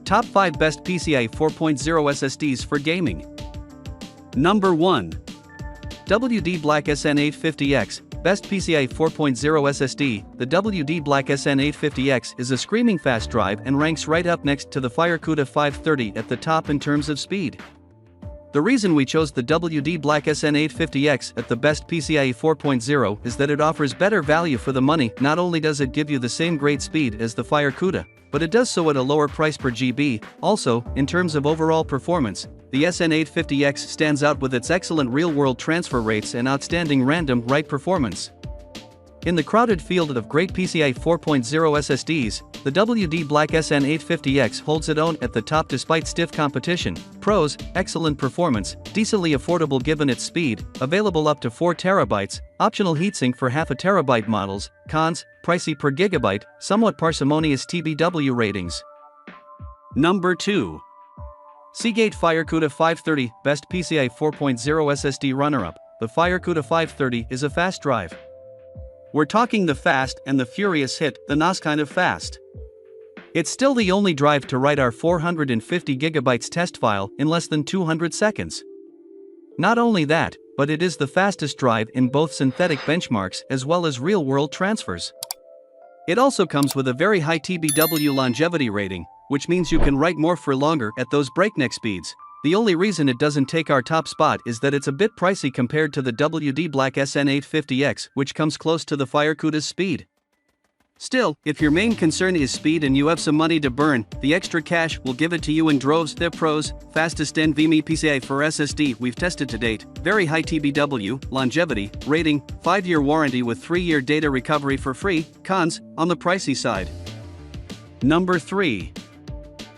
Top 5 Best PCIe 4.0 SSDs for Gaming. Number 1. WD Black SN850X, Best PCIe 4.0 SSD. The WD Black SN850X is a screaming fast drive and ranks right up next to the FireCuda 530 at the top in terms of speed. The reason we chose the WD Black SN850X at the best PCIe 4.0 is that it offers better value for the money. Not only does it give you the same great speed as the FireCuda, but it does so at a lower price per GB. Also, in terms of overall performance, the SN850X stands out with its excellent real-world transfer rates and outstanding random write performance. In the crowded field of great PCIe 4.0 SSDs, the WD Black SN850X holds its own at the top despite stiff competition. Pros: excellent performance, decently affordable given its speed, available up to 4 TB, optional heatsink for half a terabyte models. Cons: pricey per gigabyte, somewhat parsimonious TBW ratings. Number 2. Seagate FireCuda 530, Best PCIe 4.0 SSD runner-up. The FireCuda 530 is a fast drive. We're talking the fast and the furious hit, the NOS kind of fast. It's still the only drive to write our 450 GB test file in less than 200 seconds. Not only that, but it is the fastest drive in both synthetic benchmarks as well as real-world transfers. It also comes with a very high TBW longevity rating, which means you can write more for longer at those breakneck speeds. The only reason it doesn't take our top spot is that it's a bit pricey compared to the WD Black SN850X, which comes close to the FireCuda's speed. Still, if your main concern is speed and you have some money to burn, the extra cash will give it to you in droves. The pros: fastest NVMe PCIe 4 SSD we've tested to date, very high TBW, longevity, rating, 5-year warranty with 3-year data recovery for free. Cons: on the pricey side. Number 3.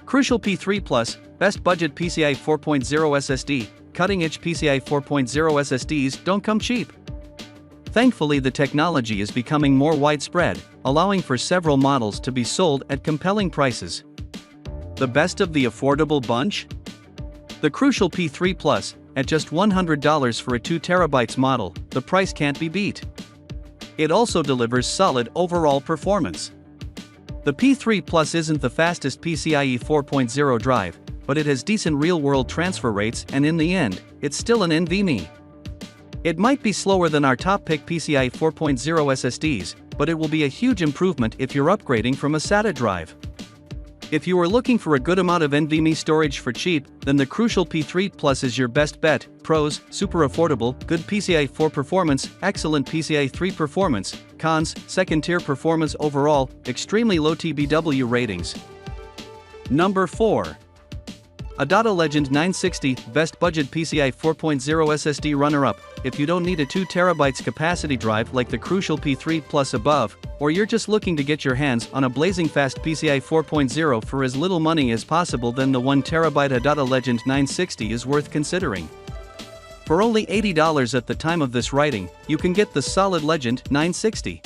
Crucial P3 Plus, Best Budget PCIe 4.0 SSD. Cutting-edge PCIe 4.0 SSDs don't come cheap. Thankfully, the technology is becoming more widespread, allowing for several models to be sold at compelling prices. The best of the affordable bunch? The Crucial P3 Plus, at just $100 for a 2 TB model, the price can't be beat. It also delivers solid overall performance. The P3 Plus isn't the fastest PCIe 4.0 drive, but it has decent real-world transfer rates, and in the end, it's still an NVMe. It might be slower than our top pick PCIe 4.0 SSDs, but it will be a huge improvement if you're upgrading from a SATA drive. If you are looking for a good amount of NVMe storage for cheap, then the Crucial P3 Plus is your best bet. Pros: super affordable, good PCIe 4 performance, excellent PCIe 3 performance. Cons: second-tier performance overall, extremely low TBW ratings. Number 4. Adata Legend 960, Best Budget PCIe 4.0 SSD runner-up. If you don't need a 2 TB capacity drive like the Crucial P3 Plus above, or you're just looking to get your hands on a blazing fast PCIe 4.0 for as little money as possible, then the 1 TB Adata Legend 960 is worth considering. For only $80 at the time of this writing, you can get the solid Legend 960.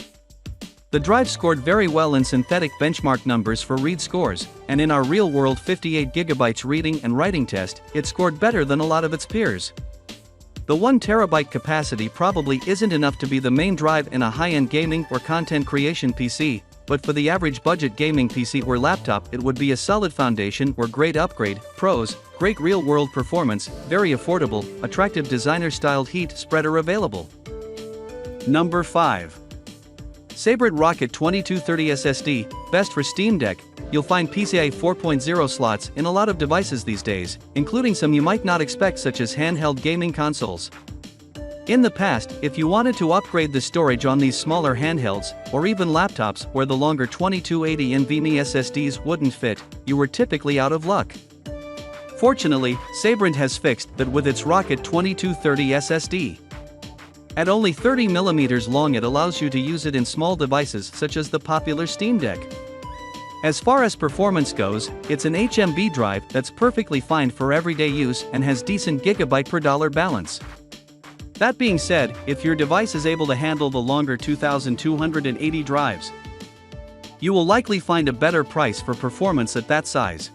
The drive scored very well in synthetic benchmark numbers for read scores, and in our real-world 58 GB reading and writing test, it scored better than a lot of its peers. The 1 TB capacity probably isn't enough to be the main drive in a high-end gaming or content creation PC, but for the average budget gaming PC or laptop it would be a solid foundation or great upgrade. Pros: great real-world performance, very affordable, attractive designer-styled heat spreader available. Number 5. Sabrent Rocket 2230 SSD, best for Steam Deck. You'll find PCIe 4.0 slots in a lot of devices these days, including some you might not expect such as handheld gaming consoles. In the past, if you wanted to upgrade the storage on these smaller handhelds, or even laptops where the longer 2280 NVMe SSDs wouldn't fit, you were typically out of luck. Fortunately, Sabrent has fixed that with its Rocket 2230 SSD. At only 30mm long, it allows you to use it in small devices such as the popular Steam Deck. As far as performance goes, it's an HMB drive that's perfectly fine for everyday use and has decent gigabyte per dollar balance. That being said, if your device is able to handle the longer 2280 drives, you will likely find a better price for performance at that size.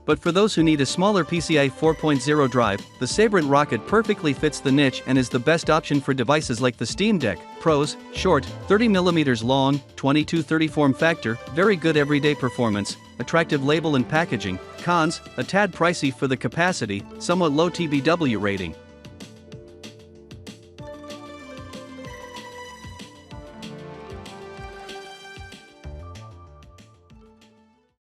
But for those who need a smaller PCIe 4.0 drive, the Sabrent Rocket perfectly fits the niche and is the best option for devices like the Steam Deck. Pros: short, 30mm long, 2230 form factor, very good everyday performance, attractive label and packaging. Cons: a tad pricey for the capacity, somewhat low TBW rating.